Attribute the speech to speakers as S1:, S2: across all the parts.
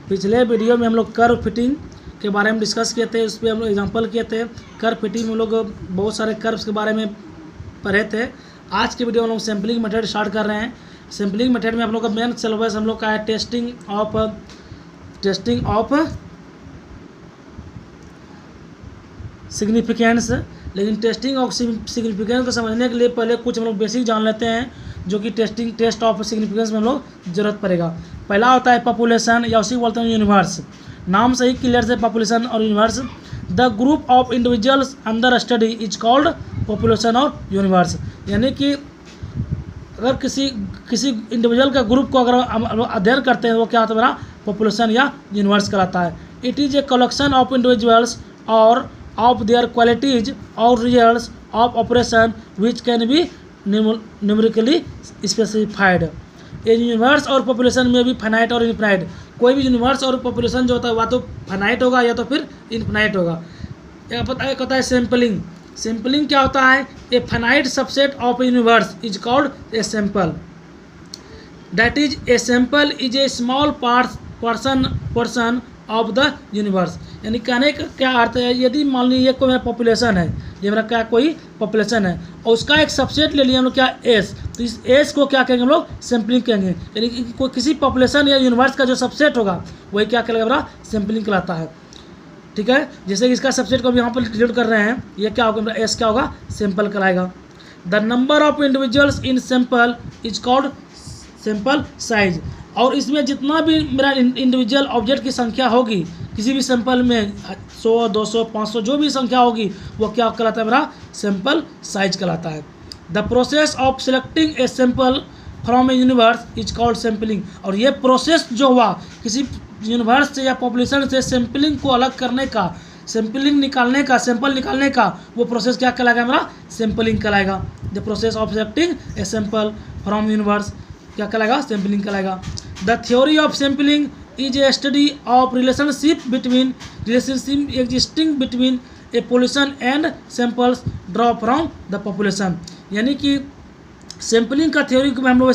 S1: पिछले वीडियो में हम लोग कर्व फिटिंग के बारे में डिस्कस किए थे, उस पर हम लोग एग्जाम्पल किए थे। कर्व फिटिंग में हम लोग बहुत सारे कर्व्स के बारे में पढ़े थे। आज के वीडियो में हम लोग सैम्पलिंग मेथड स्टार्ट कर रहे हैं। सैम्पलिंग मेथड में हम लोग का मेन सिलेबस हम लोग का है टेस्टिंग ऑफ सिग्निफिकेंस। लेकिन टेस्टिंग ऑफ सिग्निफिकेंस को समझने के लिए पहले कुछ हम लोग बेसिक जान लेते हैं, जो कि टेस्ट ऑफ सिग्निफिकेंस में हम लोग जरूरत पड़ेगा। पहला होता है पॉपुलेशन, या उसी को बोलते हैं यूनिवर्स। नाम से ही क्लियर से पॉपुलेशन और universe. The group of individuals under study is called population और यूनिवर्स। यानी कि अगर किसी इंडिविजुअल का ग्रुप को अगर हम अध्ययन करते हैं, वो क्या होता है, मेरा पॉपुलेशन या यूनिवर्स कहलाता है। It is a collection of individuals और ऑफ देयर क्वालिटीज और results of operation which can be numerically specified. ये यूनिवर्स और पॉपुलेशन में भी फाइनाइट और इनफिनाइट, कोई भी यूनिवर्स और पॉपुलेशन जो होता है वह तो फाइनाइट होगा या तो फिर इनफिनाइट होगा। एक होता है सैम्पलिंग। सैम्पलिंग क्या होता है, a finite subset of universe is called a sample. That is a sample is a small person of the universe. यानी कहने का क्या अर्थ है, यदि मान लीजिए कोई मेरा पॉपुलेशन है, ये मेरा क्या कोई पॉपुलेशन है और उसका एक सबसेट ले लिया हम लोग क्या एस, तो इस एस को क्या कहेंगे हम लोग, सैम्पलिंग कहेंगे। यानी कि कोई किसी पॉपुलेशन या यूनिवर्स का जो सबसेट होगा वही क्या कहलाएगा, मेरा सैम्पलिंग कहलाता है। ठीक है, जैसे कि इसका सबसेट को भी यहाँ पर डिनोट कर रहे हैं, ये क्या होगा, मेरा एस क्या होगा, सैंपल कहलाएगा। The number of individuals in sample is called sample size. और इसमें जितना भी मेरा इंडिविजुअल ऑब्जेक्ट की संख्या होगी किसी भी सैंपल में, 100, 200, 500 जो भी संख्या होगी वो क्या कहलाता है, मेरा सैंपल साइज कहलाता है। The process of selecting a sample from A universe is called sampling. और ये प्रोसेस जो हुआ किसी यूनिवर्स से या पॉपुलेशन से सैंपलिंग को अलग करने का, सैंपलिंग निकालने का, सैंपल निकालने का, वो प्रोसेस क्या कहलाएगा, मेरा सैंपलिंग कहलाएगा। The process of selecting a sample from universe क्या कहलाएगा, सैंपलिंग कहलाएगा। The theory of sampling is a study of relationship existing between A population and samples draw from the population. यानी कि सैंपलिंग का थ्योरी को हम लोग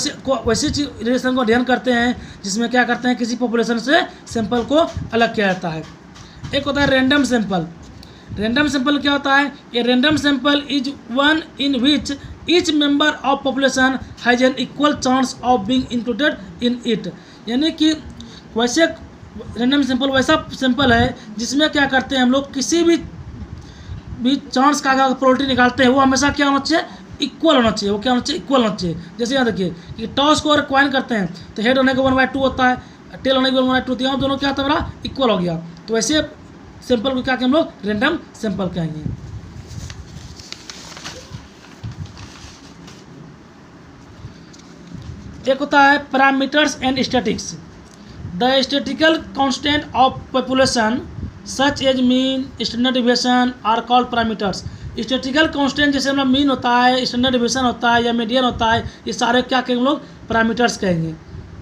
S1: वैसे रिलेशन को अध्ययन करते हैं जिसमें क्या करते हैं, किसी पॉपुलेशन से सैंपल को अलग किया जाता है। एक होता है रैंडम सैंपल। रैंडम सैंपल क्या होता है, a random sample is one in which each member of population has an equal chance of being included in it. यानी कि वैसे रैंडम सैंपल वैसा सैंपल है जिसमें क्या करते हैं हम लोग, किसी भी चांस का अगर प्रोबेबिलिटी निकालते हैं वो हमेशा क्या होना चाहिए, इक्वल होना चाहिए। वो क्या होना चाहिए, इक्वल होना चाहिए। जैसे यहाँ देखिए कि टॉस को अगर क्वाइन करते हैं तो हेड होने को 1/2 होता है, टेल होने को 1/2, तो यहाँ दोनों क्या होता है, मेरा इक्वल हो गया। तो वैसे सैंपल को क्या कहें हम लोग, रैंडम सैंपल कहेंगे। एक होता है parameters and statics. The statical constant of population such as mean, standard deviation are called parameters. Statical constant जैसे मतलब मीन होता है, स्टैंडर्ड डिविएशन होता है या मीडियन होता है, ये सारे क्या कहेंगे हम लोग, पैरामीटर्स कहेंगे।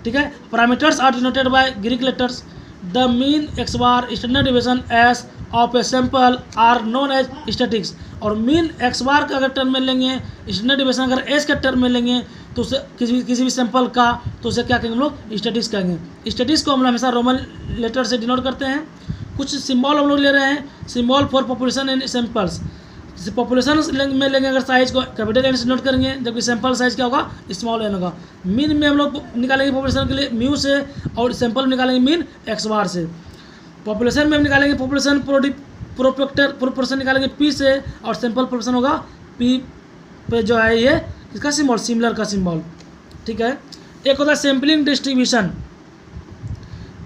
S1: ठीक है, parameters are denoted by Greek letters. The mean X bar, standard deviation S of a sample are known as statics. और मीन एक्स बार का अगर टर्म में लेंगे, स्टैंडर्ड डिविएशन अगर एस के टर्म में लेंगे तो उसे किसी भी सैंपल का, तो उसे क्या कहेंगे हम लोग, स्टैटिक्स कहेंगे। स्टैटिक्स को हम हमेशा रोमन लेटर से डिनोट करते हैं। कुछ सिंबल हम लोग ले रहे हैं, symbol for population and samples. जैसे पॉपुलेशन में लेंगे अगर साइज को कैपिटल एन से नोट करेंगे, जबकि सैंपल साइज क्या होगा, स्मॉल एन होगा। मीन में हम लोग निकालेंगे पॉपुलेशन के लिए म्यू से, और सैंपल में निकालेंगे मीन एक्स बार से। पॉपुलेशन में हम निकालेंगे पॉपुलेशन प्रोपोर्शन निकालेंगे पी से, और सैंपल प्रोपोर्शन होगा पी पे जो है ये इसका सिंबल, सिमिलर का सिंबल। ठीक है, एक होता है sampling distribution.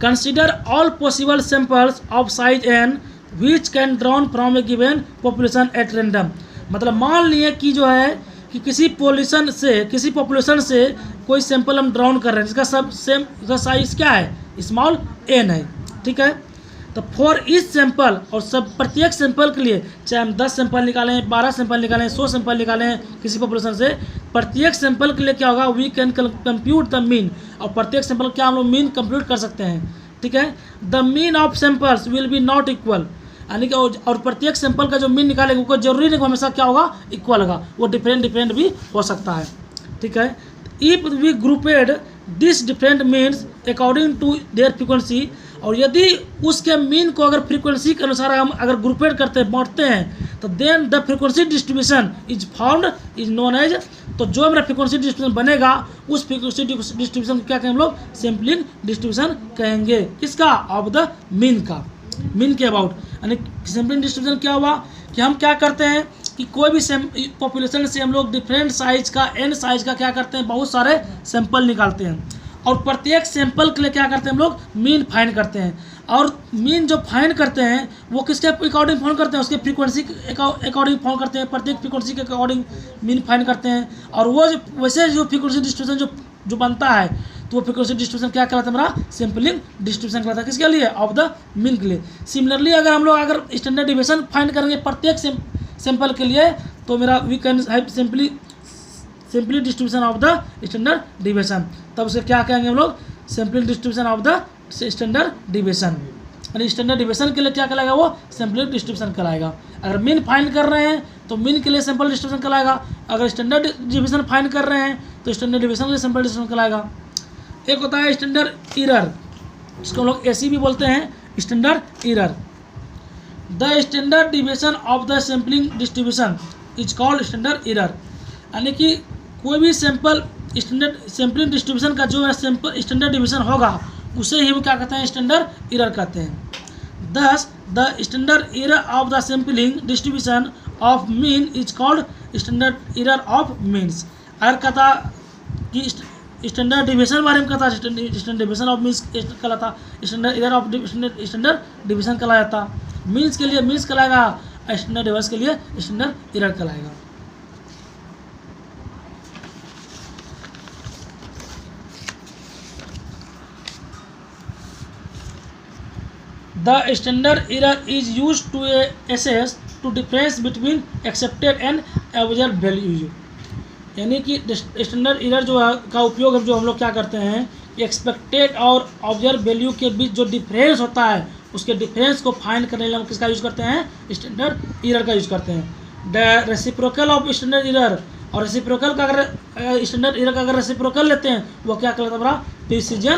S1: Consider all possible samples of size N which can drawn from a given population at random. मतलब मान लिए कि जो है कि किसी पॉपुलेशन से कोई सैंपल हम ड्रॉन कर रहे हैं जिसका सब सेम, उसका साइज क्या है, स्मॉल एन है। ठीक है, तो फॉर इस सैंपल, और सब प्रत्येक सैंपल के लिए, चाहे हम 10 सैंपल निकालें, 12 सैंपल निकालें, 100 सैंपल निकालें किसी पॉपुलेशन से, प्रत्येक सैंपल के लिए क्या होगा, we can compute the mean. और प्रत्येक सैंपल क्या हम लोग मीन कंप्यूट कर सकते हैं। ठीक है, the mean of samples will be not equal. यानी कि और प्रत्येक सैंपल का जो मीन निकालेंगे वो जरूरी नहीं हमेशा क्या होगा, इक्वल होगा, वो डिफरेंट भी हो सकता है। ठीक है, if we grouped this different means according to their frequency, और यदि उसके मीन को अगर फ्रीक्वेंसी के अनुसार हम अगर ग्रुपेट करते हैं, बांटते हैं, तो then the frequency distribution is found is known as, तो जो मेरा फ्रीक्वेंसी डिस्ट्रीब्यूशन बनेगा उस फ्रीक्वेंसी डिस्ट्रीब्यूशन को क्या कहेंगे हम लोग? सैम्पलिंग डिस्ट्रीब्यूशन कहेंगे। किसका? ऑफ द मीन का, मीन के अबाउट। यानी सैम्पलिंग डिस्ट्रीब्यूशन क्या हुआ कि हम क्या करते हैं कि कोई भी पॉपुलेशन से हम लोग डिफरेंट साइज का, एन साइज का क्या करते हैं, बहुत सारे सैंपल निकालते हैं, और प्रत्येक सैंपल के लिए क्या करते हैं हम लोग? मीन फाइंड करते हैं। और मीन जो फाइंड करते हैं वो किसके अकॉर्डिंग फाइंड करते हैं? उसके फ्रीक्वेंसी के अकॉर्डिंग फाइंड करते हैं, प्रत्येक फ्रीक्वेंसी के अकॉर्डिंग मीन फाइंड करते हैं। और वो जो वैसे जो फ्रीक्वेंसी डिस्ट्रीब्यूशन जो बनता है, तो वो फ्रीक्वेंसी डिस्ट्रीब्यूशन क्या कहलाता है? हमारा सैम्पलिंग डिस्ट्रीब्यूशन कहलाता है। किसके लिए? ऑफ द मीन के लिए। सिमिलरली अगर हम लोग अगर स्टैंडर्ड डिविएशन फाइंड करेंगे प्रत्येक सैंपल के लिए, तो मेरा we can have simply distribution of the standard deviation. तब उसे क्या कहेंगे हम लोग? Sampling distribution of the standard deviation. यानी स्टैंडर्ड डिविएशन के लिए क्या कहलाएगा? वो सैम्पलिंग डिस्ट्रीब्यूशन कहलाएगा। अगर मीन फाइंड कर रहे हैं तो मीन के लिए सैंपल डिस्ट्रीब्यूशन कहलाएगा। अगर स्टैंडर्ड डिविएशन फाइंड कर रहे हैं तो स्टैंडर्ड डिविएशन के लिए सैंपल डिस्ट्रीब्यूशन कहलाएगा। एक होता है स्टैंडर्ड एरर, इसको हम लोग एसी भी बोलते हैं, standard error. The standard deviation of the sampling distribution is called standard error. यानी कि कोई भी सैंपल सैम्पलिंग डिस्ट्रीब्यूशन का जो सैंपल स्टैंडर्ड डिविएशन होगा उसे ही हम क्या कहते हैं? स्टैंडर्ड एरर कहते हैं। दस the standard error of the sampling distribution of mean is called standard error of means. अगर कहता कि स्टैंडर्ड डिविएशन बारे में कहता, स्टैंडर्ड डिविएशन ऑफ मीन्स कहलाता, standard error of standard deviation कहलाता। मीन्स के लिए मीन्स कहलाएगा, स्टैंडर्ड डिविएशन के लिए स्टैंडर्ड एरर कहलाएगा। The standard error is used to assess to difference between accepted and observed value। यानी कि स्टैंडर्ड एरर जो का उपयोग जो हम लोग क्या करते हैं, एक्सपेक्टेड और ऑब्जर्व वैल्यू के बीच जो डिफरेंस होता है उसके डिफरेंस को फाइंड करने के लिए हम किसका यूज़ करते हैं? स्टैंडर्ड एरर का यूज़ करते हैं। The reciprocal of standard error, और रेसिप्रोकल का अगर स्टैंडर्ड एरर का अगर रेसिप्रोकल लेते हैं वो क्या कहलाता है? हमारा प्रिसिजन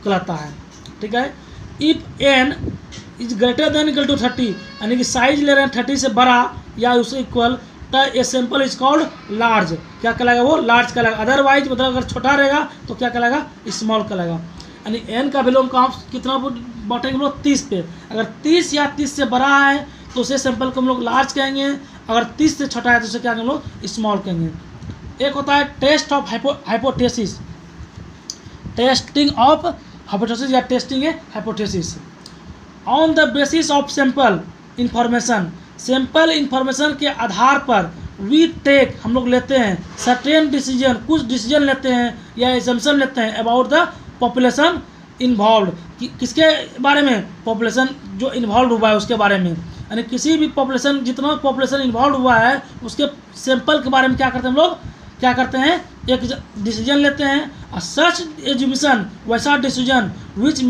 S1: कहलाता है। ठीक है। If N is greater than equal to 30, यानी कि साइज ले रहे हैं 30 से बड़ा या उससे इक्वल, तो a sample is called large. क्या कहलाएगा? वो लार्ज कहलाएगा। अदरवाइज मतलब अगर छोटा रहेगा तो क्या कहलाएगा? स्मॉल कहलाएगा। यानी एन का वैल्यू हम कितना बांटेंगे हम लोग? 30 पे। अगर 30 या 30 से बड़ा है तो उसे सैंपल को हम लोग लार्ज कहेंगे, अगर 30 से छोटा है तो उसे क्या हम लोग? स्मॉल कहेंगे। एक होता है test of hypothesis, testing of hypothesis या testing a hypothesis. On the basis of sample information, sample information के आधार पर वी टेक हम लोग लेते हैं सर्टेन डिसीजन, कुछ डिसीजन लेते हैं या एजम्पशन लेते हैं अबाउट द पॉपुलेशन इन्वॉल्व, किसके बारे में? पॉपुलेशन जो इन्वॉल्व हुआ है उसके बारे में। यानी किसी भी पॉपुलेशन, जितना पॉपुलेशन इन्वॉल्व हुआ है उसके सैंपल के बारे में क्या करते हैं हम लोग? क्या करते हैं? एक डिसीजन लेते हैं। सच एजुमिशन, वैसा डिसीजन विच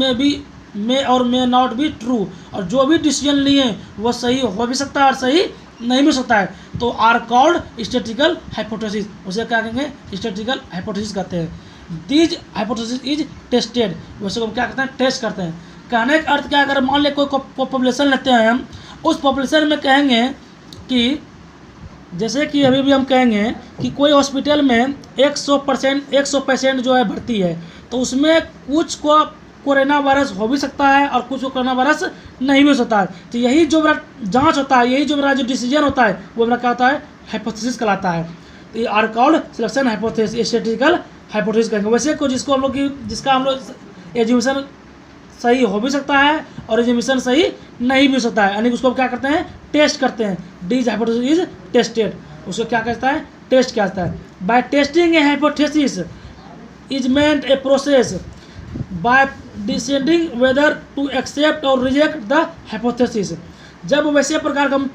S1: मे और मे नॉट बी ट्रू, और जो भी डिसीजन लिए वो सही हो भी सकता है और सही नहीं भी सकता है, तो आर कॉल्ड स्टैटिस्टिकल हाइपोथेसिस। उसे क्या कहेंगे? स्टैटिस्टिकल हाइपोथेसिस कहते हैं। दीज हाइपोथेसिस इज टेस्टेड, वैसे हम क्या करते हैं? टेस्ट करते हैं। कहने का अर्थ क्या? अगर मान लें कोई पॉपुलेशन लेते हैं हम, उस पॉपुलेशन में कहेंगे कि जैसे कि अभी भी हम कहेंगे कि कोई हॉस्पिटल में 100 पेशेंट जो है भर्ती है, तो उसमें कुछ को कोरोना वायरस हो भी सकता है और कुछ को कोरोना वायरस नहीं भी हो सकता है। तो यही जो मेरा जांच होता है, यही जो मेरा जो डिसीजन होता है वो मेरा क्या होता है? हाइपोथेसिस कहलाता है। ये are called selection hypothesis, statistical hypothesis कहेंगे। वैसे को जिसको हम लोग जिसका हम लोग एजुमिशन सही हो भी सकता है और एजुमिशन सही नहीं भी हो सकता है, यानी उसको क्या करते हैं? टेस्ट करते हैं। डीज हाइपोथेसिस इज टेस्टेड, उसको क्या कहता है? टेस्ट कहता है। By testing a hypothesis is meant a process by deciding whether to accept और रिजेक्ट द हाइपोथेसिस। जब वैसे प्रकार का हम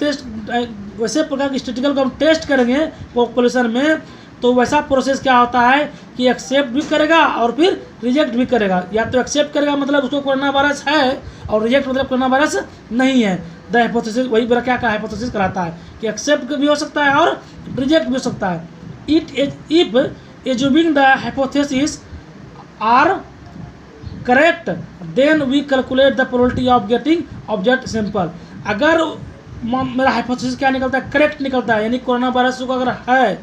S1: वैसे प्रकार के स्टैटिस्टिकल को हम टेस्ट करेंगे पॉपुलेशन में, तो वैसा प्रोसेस क्या होता है कि एक्सेप्ट भी करेगा और फिर रिजेक्ट भी करेगा। या तो एक्सेप्ट करेगा मतलब उसको कोरोना वायरस है, और रिजेक्ट मतलब कोरोना वायरस नहीं है। द हाइपोथेसिस वही मेरा क्या हाइपोथेसिस कराता है कि एक्सेप्ट भी हो सकता है और रिजेक्ट भी हो सकता है। If assuming the hypothesis are correct then we calculate the probability of getting object sample. अगर मेरा हाइपोथेसिस क्या निकलता है, करेक्ट निकलता है, यानी कोरोना वायरस को अगर है,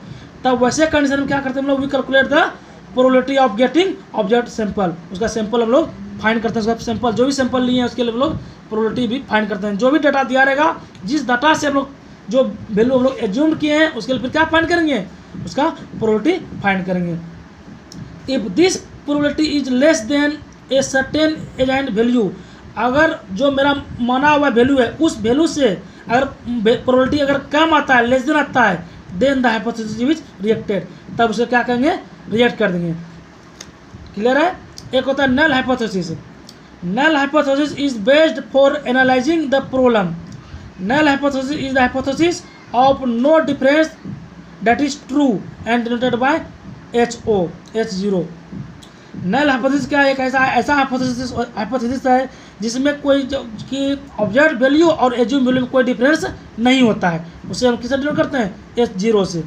S1: तब वैसे कंडीशन में क्या करते हैं हम लोग, we calculate the probability of getting object sample. उसका सैंपल हम लोग फाइंड करते हैं, उसका सैंपल जो भी सैंपल लिए हैं उसके लिए हम लोग प्रोबेबिलिटी भी फाइंड करते हैं। जो भी डाटा दिया रहेगा, जिस डाटा से हम लोग जो वैल्यू हम लोग एज्यूम किए हैं उसके लिए फिर क्या फाइंड करेंगे, उसका प्रोबेबिलिटी फाइंड करेंगे। If this probability is less than a certain assigned value, अगर जो मेरा माना हुआ वैल्यू है उस वैल्यू से अगर प्रोबेबिलिटी अगर कम आता है, लेस देन आता है, then the hypothesis is rejected, तब उसे क्या करेंगे, रिजेक्ट कर देंगे। क्लियर है। एक होता है null hypothesis. Null hypothesis is based for analyzing the problem. Null hypothesis is the hypothesis of no difference that is true and denoted by H0। Null hypothesis क्या है, एक ऐसा हाइपोथेसिस है जिसमें कोई कि ऑब्जेक्ट वैल्यू और एज्यूम वैल्यू में कोई डिफरेंस नहीं होता है, उसे हम किससे डिनोट करते हैं, H0 से।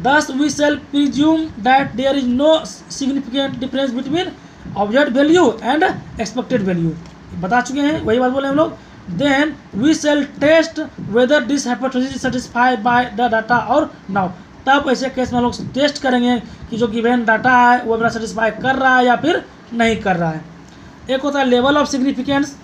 S1: Thus we shall presume that there is no significant difference between object value and expected value। बता चुके हैं, वही बात बोले हम लोग। Then we shall test whether this hypothesis is satisfied by the data or not। तब ऐसे केस में हम लोग टेस्ट करेंगे कि जो गिवन डाटा है वो मेरा सेटिस्फाई कर रहा है या फिर नहीं कर रहा है। एक होता है लेवल ऑफ सिग्निफिकेंस,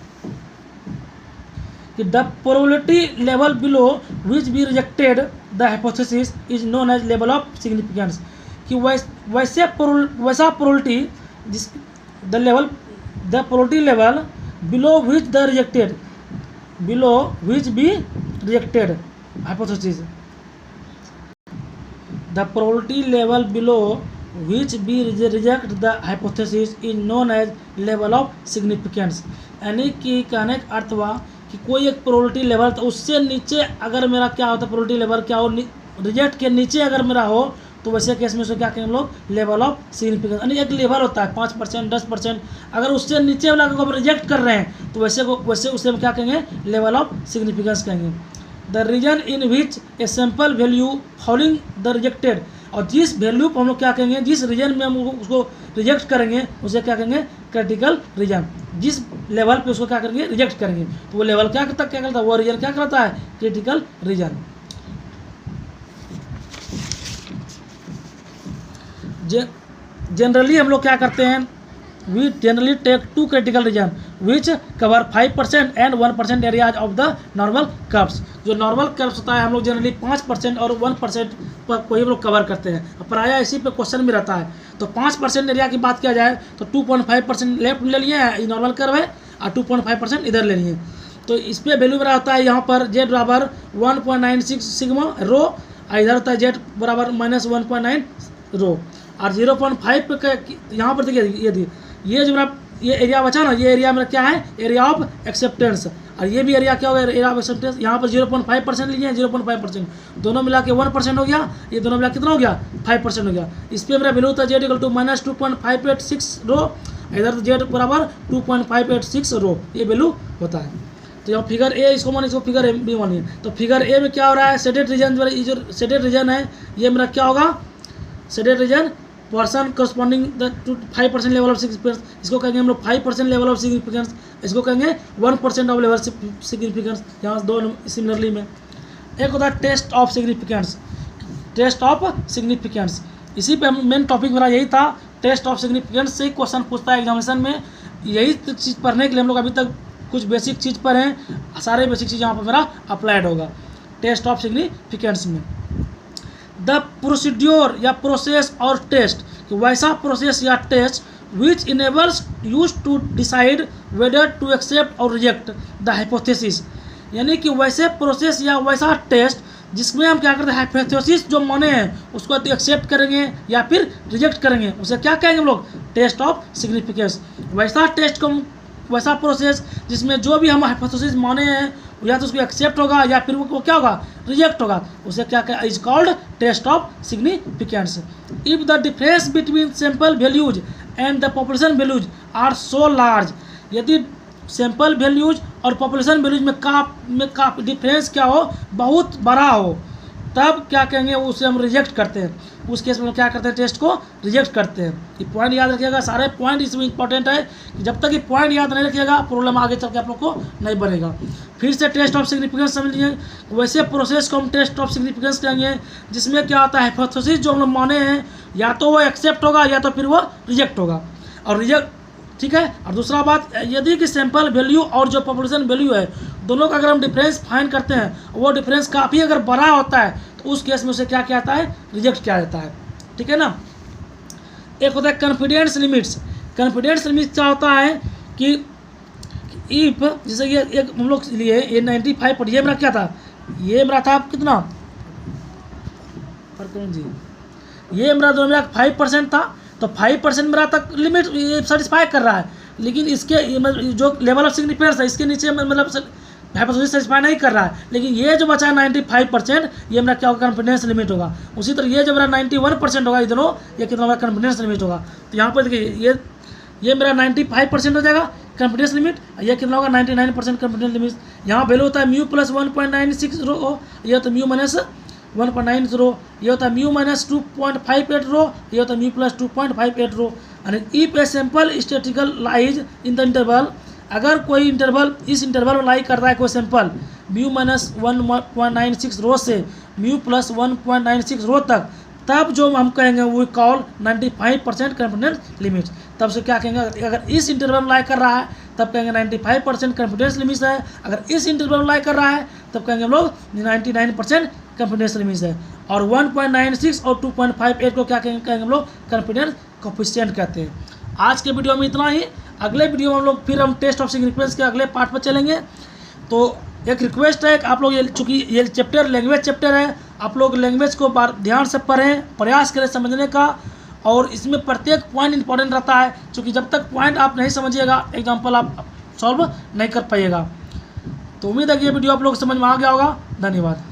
S1: कि the probability level below which be rejected the hypothesis is known as level of significance, कि वैसा प्रोबेबिलिटी जिस the probability level below which be rejected hypothesis, the probability level below which be reject the hypothesis is known as level of significance. यानी कि कहने का अर्थ हुआ कि कोई एक प्रोबेबिलिटी लेवल, तो उससे नीचे अगर मेरा क्या होता है, प्रोबेबिलिटी लेवल क्या हो, रिजेक्ट के नीचे अगर मेरा हो, तो वैसे केस में उसे क्या कहेंगे हम लोग, लेवल ऑफ सिग्निफिकेंस। यानी एक लेवल होता है 5%, 10%, अगर उससे नीचे वाला को रिजेक्ट कर रहे हैं तो वैसे उसे हम क्या कहेंगे, लेवल ऑफ सिग्निफिकेंस कहेंगे। The region in which a sample value following the rejected, और जिस वैल्यू को हम लोग क्या कहेंगे, जिस रीजन में हम उसको रिजेक्ट करेंगे उसे क्या कहेंगे, क्रिटिकल रीजन। जिस लेवल पे उसको क्या करेंगे, रिजेक्ट करेंगे, तो वो लेवल क्या करता है, वो रीजन क्या करता है, क्रिटिकल रीजन। जनरली हम लोग क्या करते हैं, we generally take 2 critical region which cover 5% and 1% areas of the normal curves. जो नॉर्मल कर्व्स होता है हम लोग जनरली 5% और 1% पर कोई हम लोग कवर करते हैं। प्रायः इसी पे क्वेश्चन भी रहता है। तो 5% एरिया की बात किया जाए तो 2.5% लेफ्ट ले लिए हैं, ये नॉर्मल कर्व है, और 2.5% इधर ले लिए। तो इस पर वैल्यू मेरा होता है यहाँ पर z बराबर 1.96 सिग्मा रो, और इधर होता है z बराबर -1.9 रो, और 0.5 पे यहाँ पर देखिए ये जो मेरा ये एरिया बचा ना, ये एरिया मेरा क्या है, एरिया ऑफ एक्सेप्टेंस, और ये भी एरिया क्या होगा, एरिया ऑफ एक्सेप्टेंस। यहाँ पर 0.5% लिए हैं, 0.5%, दोनों मिला के 1% हो गया, ये दोनों मिला कितना हो गया, 5% हो गया। इस पर मेरा वैल्यू होता है z = -2.586 रो, इधर z बराबर 2.586 रो, ये वैल्यू होता है। तो यहाँ फिगर ए इसको मानिए, इसको फिगर ए भी मानिए। तो फिगर ए में क्या हो रहा है, सेडेड रीजन, जो सेडेड रीजन है ये मेरा क्या होगा, shaded region person corresponding the 5% level of significance, इसको कहेंगे हम लोग 5% लेवल ऑफ सिग्निफिकेंस, इसको कहेंगे 1% ऑफ लेवल सिग्निफिकेंस। यहाँ दो सिमिलरली में एक होता है test of significance, test of significance. इसी पे मेन टॉपिक मेरा यही था, टेस्ट ऑफ सिग्निफिकेंस से क्वेश्चन पूछता है एग्जामिनेशन में। यही चीज़ पढ़ने के लिए हम लोग अभी तक कुछ बेसिक चीज़ पर हैं, सारे बेसिक चीज़ यहाँ पर मेरा अप्लाइड होगा टेस्ट ऑफ सिग्निफिकेंस में। द प्रोसीड्योर या प्रोसेस और टेस्ट, वैसा प्रोसेस या test which enables use to decide whether to accept और रिजेक्ट द हाइपोथेसिस, यानी कि वैसे प्रोसेस या वैसा टेस्ट जिसमें हम क्या करते हैं, हाइपोथेसिस जो माने हैं उसको एक्सेप्ट करेंगे या फिर रिजेक्ट करेंगे, उसे क्या कहेंगे हम लोग, टेस्ट ऑफ सिग्निफिकेंस। वैसा टेस्ट को, वैसा प्रोसेस जिसमें जो भी हम हाइपोथेसिस माने हैं या तो उसको एक्सेप्ट होगा या फिर वो क्या होगा, रिजेक्ट होगा, उसे क्या कहें, is called test of significance. If the difference between sample values and the population values are so large, यदि सैंपल वैल्यूज और पॉपुलेशन वैल्यूज में का डिफरेंस क्या हो, बहुत बड़ा हो, तब क्या कहेंगे, उसे हम रिजेक्ट करते हैं। उस केस में क्या करते हैं, टेस्ट को रिजेक्ट करते हैं। ये पॉइंट याद रखिएगा, सारे पॉइंट इसमें इंपॉर्टेंट है कि जब तक ये पॉइंट याद नहीं रखिएगा प्रॉब्लम आगे चल के आप लोग को नहीं बनेगा। फिर से टेस्ट ऑफ सिग्निफिकेंस समझ लीजिए। वैसे प्रोसेस को हम टेस्ट ऑफ सिग्निफिकेंस कहेंगे जिसमें क्या होता है, हाइपोथेसिस जो हम लोग माने हैं या तो वो एक्सेप्ट होगा या तो फिर वो रिजेक्ट होगा। और रिजेक्ट, ठीक है। और दूसरा बात, यदि कि सैंपल वैल्यू और जो पॉपुलेशन वैल्यू है दोनों का अगर हम डिफरेंस फाइंड करते हैं, वो डिफरेंस काफ़ी अगर बड़ा होता है तो उस केस में उसे क्या किया जाता है, रिजेक्ट किया जाता है, ठीक है ना। एक होता है कॉन्फिडेंस लिमिट्स। कॉन्फिडेंस लिमिट्स क्या होता है कि इफ, जैसे ये एक हम लोग लिए ये 95 पर, ये मेरा क्या था, ये मेरा था कितना जी, ये मेरा 5% था, तो 5% मेरा तक लिमिट सेटिस्फाई कर रहा है। लेकिन इसके जो लेवल ऑफ सिग्निफिकेंस है इसके नीचे मतलब हाइपोथेसिस सेटिस्फाई नहीं कर रहा है। लेकिन ये जो बचा 95%, ये मेरा क्या होगा, कॉन्फिडेंस लिमिट होगा। उसी तरह ये जो मेरा 91% होगा, इधरों ये कितना होगा, कॉन्फिडेंस लिमिट होगा। तो यहाँ पर देखिए ये मेरा 95% हो जाएगा कॉन्फिडेंस लिमिट, ये कितना होगा, 99% कॉन्फिडेंस लिमिट। यहाँ वैल्यू होता है म्यू प्लस 1.96 रो, ये होता है म्यू माइनस 1.90, ये होता है म्यू माइनस 2.58 रो, ये होता है mu plus 2.58 rho. And if a sample statical lies in the interval, अगर कोई इंटरवल इस इंटरवल में लाई कर रहा है कोई सैंपल म्यू माइनस 1.96 रो से म्यू प्लस 1.96 रो तक, तब जो हम कहेंगे वो कॉल 95% कॉन्फिडेंस लिमिट। तब से क्या कहेंगे, अगर इस इंटरवल में लाई कर रहा है तब कहेंगे 95% कॉन्फिडेंस लिमिट है। अगर इस इंटरवल में लाई कर रहा है तब कहेंगे हम लोग 99% कॉन्फिडेंस लिमिट है। और 1.96 और 2.58 को क्या कहेंगे हम लोग, कॉन्फिडेंस कोफिशिएंट कहते हैं। आज के वीडियो में इतना ही। अगले वीडियो में हम लोग फिर हम टेस्ट ऑफ सिग्निफिकेंस के अगले पार्ट पर चलेंगे। तो एक रिक्वेस्ट है कि आप लोग, ये चूँकि ये चैप्टर लैंग्वेज चैप्टर है, आप लोग लैंग्वेज को ध्यान से पढ़ें, प्रयास करें समझने का। और इसमें प्रत्येक पॉइंट इंपॉर्टेंट रहता है, क्योंकि जब तक पॉइंट आप नहीं समझिएगा एग्जाम्पल आप सॉल्व नहीं कर पाइएगा। तो उम्मीद है कि ये वीडियो आप लोग समझ में आ गया होगा। धन्यवाद।